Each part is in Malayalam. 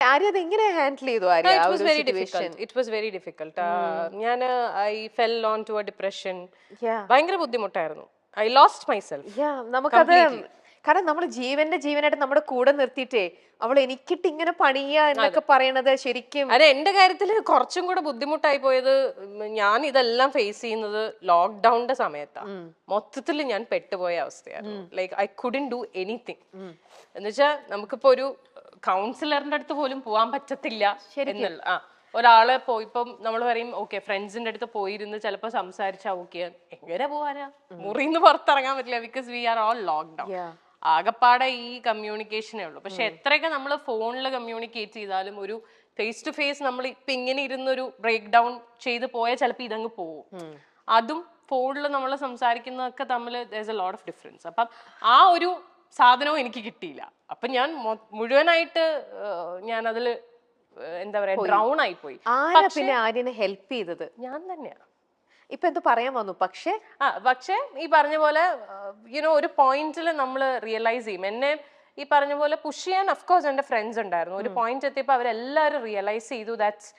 ആര്യ അത് എങ്ങനെ ഹാൻഡിൽ ചെയ്തു Arya? It was very difficult. It was very difficult. ഞാൻ I fell onto a depression. ഭയങ്കര ബുദ്ധിമുട്ടായിരുന്നു. I lost myself. നമുക്കത് കാരണം നമ്മൾ ജീവനായിട്ട് നമ്മുടെ കൂടെ നിർത്തിയിട്ടേ അവൾ എനിക്കിട്ട് ഇങ്ങനെ പണിയ എന്നൊക്കെ പറയണത് ശരിക്കും അതെ. എന്റെ കാര്യത്തിൽ കുറച്ചും കൂടെ ബുദ്ധിമുട്ടായി പോയത് ഞാൻ ഇതെല്ലാം ഫേസ് ചെയ്യുന്നത് ലോക്ക്ഡൌണിന്റെ സമയത്താണ്. മൊത്തത്തിൽ ഞാൻ പെട്ടുപോയ അവസ്ഥയാണ്. Like I couldn't do anything. എന്നുവെച്ചാൽ നമുക്കിപ്പോ ഒരു കൗൺസിലറിന്റെ അടുത്ത് പോലും പോവാൻ പറ്റത്തില്ല എന്നുള്ള ഒരാളെ ഇപ്പം നമ്മൾ പറയും ഓക്കെ ഫ്രണ്ട്സിന്റെ അടുത്ത് പോയിരുന്ന് ചിലപ്പോ സംസാരിച്ചാ ഓക്കെ എങ്ങനെ പോവാനാ, മുറിന്ന് പുറത്തിറങ്ങാൻ പറ്റില്ല. Because we are all lockdown. ആകപ്പാടെ ഈ കമ്മ്യൂണിക്കേഷനേ ഉള്ളൂ. പക്ഷെ എത്രയൊക്കെ നമ്മൾ ഫോണിൽ കമ്മ്യൂണിക്കേറ്റ് ചെയ്താലും ഒരു ഫേസ് ടു ഫേസ് നമ്മൾ ഇപ്പൊ ഇങ്ങനെ ഇരുന്നൊരു ബ്രേക്ക് ഡൗൺ ചെയ്ത് പോയാൽ ചിലപ്പോൾ ഇതങ്ങ് പോവും. അതും ഫോണിൽ നമ്മൾ സംസാരിക്കുന്നതൊക്കെ തമ്മിൽ there's a lot of difference. അപ്പം ആ ഒരു സാധനവും എനിക്ക് കിട്ടിയില്ല. അപ്പൊ ഞാൻ മുഴുവനായിട്ട് ഞാൻ അതില് എന്താ പറയാ ഡ്രൗൺ ആയി പോയി. പിന്നെ ആര്യനെ ഹെൽപ്പ് ചെയ്തത് ഞാൻ തന്നെയാ. ഇപ്പൊ എന്ത് പറയാൻ വന്നു? പക്ഷെ ഈ പറഞ്ഞ പോലെ യുനോ ഒരു പോയിന്റിൽ നമ്മൾ റിയലൈസ് ചെയ്യും. എന്നെ ഈ പറഞ്ഞ പോലെ പുഷ് ചെയ്യാൻ അഫ്കോഴ്സ് എന്റെ ഫ്രണ്ട്സ് ഉണ്ടായിരുന്നു. ഒരു പോയിന്റ് എത്തിയപ്പോൾ അവരെല്ലാവരും റിയലൈസ് ചെയ്തു ദാറ്റ്സ്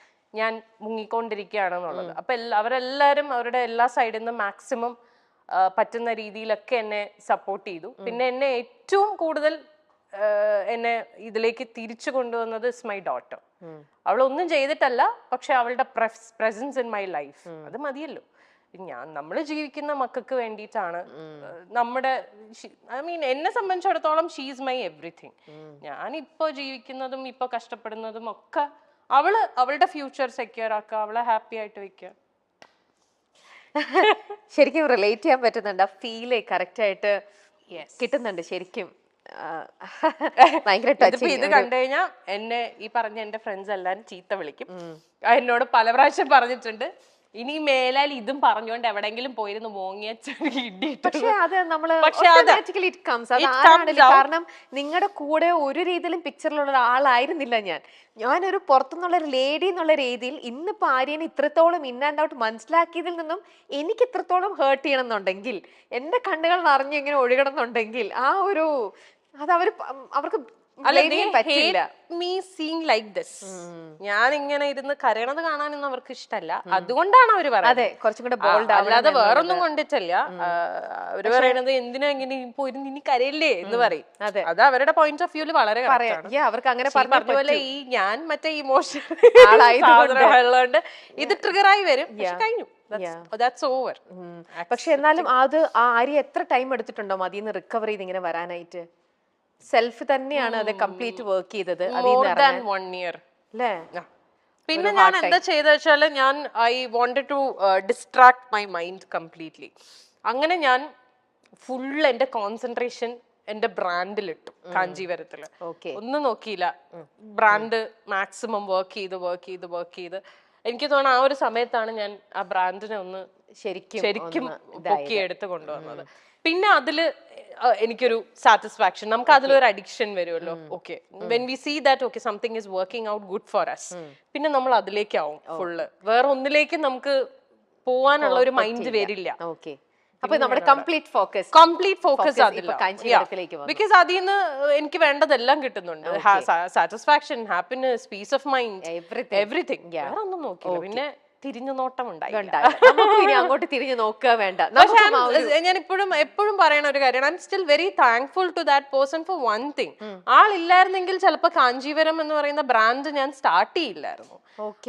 ഞാൻ മുങ്ങിക്കൊണ്ടിരിക്കുകയാണെന്നുള്ളത്. അപ്പൊ അവരെല്ലാവരും അവരുടെ എല്ലാ സൈഡിൽ നിന്നും മാക്സിമം പറ്റുന്ന രീതിയിലൊക്കെ എന്നെ സപ്പോർട്ട് ചെയ്തു. പിന്നെ എന്നെ ഏറ്റവും കൂടുതൽ എന്നെ ഇതിലേക്ക് തിരിച്ചു കൊണ്ടുവന്നത് ഇസ് മൈ ഡോട്ടർ. അവളൊന്നും ചെയ്തിട്ടല്ല, പക്ഷെ അവളുടെ പ്രസൻസ് ഇൻ മൈ ലൈഫ് അത് മതിയല്ലോ. നമ്മൾ ജീവിക്കുന്ന മക്കൾക്ക് വേണ്ടിയിട്ടാണ്. നമ്മുടെ ഐ മീൻ എന്നെ സംബന്ധിച്ചിടത്തോളം ഷീസ് മൈ എവറിഥിങ്. ഞാനിപ്പോ ജീവിക്കുന്നതും ഇപ്പൊ കഷ്ടപ്പെടുന്നതും ഒക്കെ അവളുടെ ഫ്യൂച്ചർ സെക്യൂർ ആക്കുക, അവളെ ഹാപ്പി ആയിട്ട് വെക്കുക. ശരിക്കും റിലേറ്റ് ചെയ്യാൻ പറ്റുന്നുണ്ട്. ആ ഫീല് കറക്റ്റ് ആയിട്ട് കിട്ടുന്നുണ്ട് ശരിക്കും. ഭയങ്കര ഇത് കണ്ടു കഴിഞ്ഞാൽ എന്നെ ഈ പറഞ്ഞ എന്റെ ഫ്രണ്ട്സ് എല്ലാരും ചീത്ത വിളിക്കും. എന്നോട് പല പ്രാവശ്യം പറഞ്ഞിട്ടുണ്ട് ഇനി മേലാൽ ഇതും പറഞ്ഞുകൊണ്ട് എവിടെങ്കിലും പോയിരുന്നു മോങ്ങിയ കാരണം നിങ്ങളുടെ കൂടെ ഒരു രീതിയിലും പിക്ചറിലുള്ള ഒരാളായിരുന്നില്ല ഞാനൊരു പുറത്തുനിന്നുള്ള ഒരു ലേഡി എന്നുള്ള രീതിയിൽ ഇന്നിപ്പോ ആര്യനെ ഇത്രത്തോളം ഇൻ ആൻഡ് ഔട്ട് മനസ്സിലാക്കിയതിൽ നിന്നും എനിക്ക് ഇത്രത്തോളം ഹേർട്ട് ചെയ്യണം എന്നുണ്ടെങ്കിൽ, എന്റെ കണ്ണുകൾ നിറഞ്ഞു ഇങ്ങനെ ഒഴുകണം എന്നുണ്ടെങ്കിൽ ആ ഒരു അത് അവർക്ക് ഞാൻ ഇങ്ങനെ ഇരുന്ന് കരയണത് കാണാനൊന്നും അവർക്ക് ഇഷ്ടമല്ല. അതുകൊണ്ടാണ് അവര് പറയുന്നത്, അല്ലാതെ വേറൊന്നും കൊണ്ടിട്ടല്ല. അവര് പറയണത് എന്തിനാ ഇങ്ങനെ പോയിരുന്നു ഇനി കരയില്ലേ എന്ന് പറയും. അത് അവരുടെ പോയിന്റ് ഓഫ് വ്യൂല് വളരെ അവർക്ക് അങ്ങനെ പറഞ്ഞ ഈ ഞാൻ മറ്റേ ഇമോഷൻ ഉള്ളതുകൊണ്ട് ഇത് ട്രിഗറായി വരും. കഴിഞ്ഞു, പക്ഷെ എന്നാലും അത് ആര്യ എത്ര ടൈം എടുത്തിട്ടുണ്ടോ അതിന്ന് റിക്കവർ ചെയ്ത് ഇങ്ങനെ വരാനായിട്ട്? സെൽഫ് തന്നെയാണ് അത് കംപ്ലീറ്റ് വർക്ക് ചെയ്തത്. പിന്നെ ഞാൻ എന്താ ചെയ്ത വെച്ചാല് ഞാൻ I wanted to distract my mind completely. അങ്ങനെ ഞാൻ ഫുൾ എന്റെ കോൺസെൻട്രേഷൻ എന്റെ ബ്രാൻഡിലിട്ടു. കാഞ്ചീപുരത്തില് ഒന്നും നോക്കിയില്ല, ബ്രാൻഡ് മാക്സിമം വർക്ക് ചെയ്ത് എനിക്ക് തോന്നുന്നു ആ ഒരു സമയത്താണ് ഞാൻ ആ ബ്രാൻഡിനെ ഒന്ന് ശരിക്കും പൊക്കിയെടുത്ത് കൊണ്ടുവന്നത്. പിന്നെ അതില് എനിക്കൊരു സാറ്റിസ്ഫാക്ഷൻ, നമുക്ക് അതിലൊരു അഡിക്ഷൻ വരുമല്ലോ. Okay when we see that okay something is working out good for us, പിന്നെ നമ്മൾ അതിലേക്കാവും ഫുള്ള്. വേറെ ഒന്നിലേക്കും നമുക്ക് പോവാനുള്ള ഒരു മൈൻഡ് വരില്ല. അപ്പൊ നമ്മുടെ കംപ്ലീറ്റ് ഫോക്കസ് ബിക്കോസ് അതിൽ നിന്ന് എനിക്ക് വേണ്ടതെല്ലാം കിട്ടുന്നുണ്ട്. Satisfaction, happiness, peace of mind, everything. വേറെ ഒന്നും നോക്കില്ല. പിന്നെ തിരിഞ്ഞു നോട്ടം അങ്ങോട്ട് തിരിഞ്ഞു നോക്കുക വേണ്ട. ഞാൻ എപ്പോഴും പറയണ ഒരു കാര്യമാണ്, I'm still very thankful to that person for one thing. ആളില്ലായിരുന്നെങ്കിൽ ചിലപ്പോൾ കാഞ്ചീപുരം എന്ന് പറയുന്ന ബ്രാൻഡ് ഞാൻ സ്റ്റാർട്ട് ചെയ്യില്ലായിരുന്നു.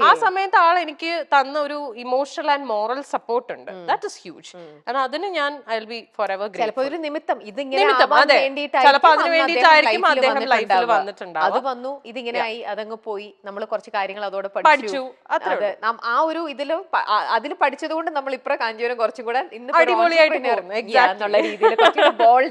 ആ സമയത്ത് ആൾ എനിക്ക് തന്ന ഒരു ഇമോഷണൽ ആൻഡ് മോറൽ സപ്പോർട്ട് ഉണ്ട്. That is huge. കാരണം അതിന് ഞാൻ I will be for ever grateful. ഒരു നിമിത്തം അതെ, ചിലപ്പോൾ അതിന് വേണ്ടിയിട്ടായിരിക്കും അദ്ദേഹം ലൈഫിൽ വന്നിട്ടുണ്ടാവും. അത് വന്നു, ഇതിങ്ങനെ ആയി, അതങ്ങ് പോയി, നമ്മൾ കുറച്ച് കാര്യങ്ങൾ അതോടെ പഠിച്ചു. ആ ഒരു അതിൽ പഠിച്ചത് കൊണ്ട് നമ്മൾ ഇപ്പഴ കാഞ്ചീപുരം കുറച്ചും കൂടെ ഇന്ന് അടിപൊളിയായിട്ട് എന്നുള്ള രീതിയിൽ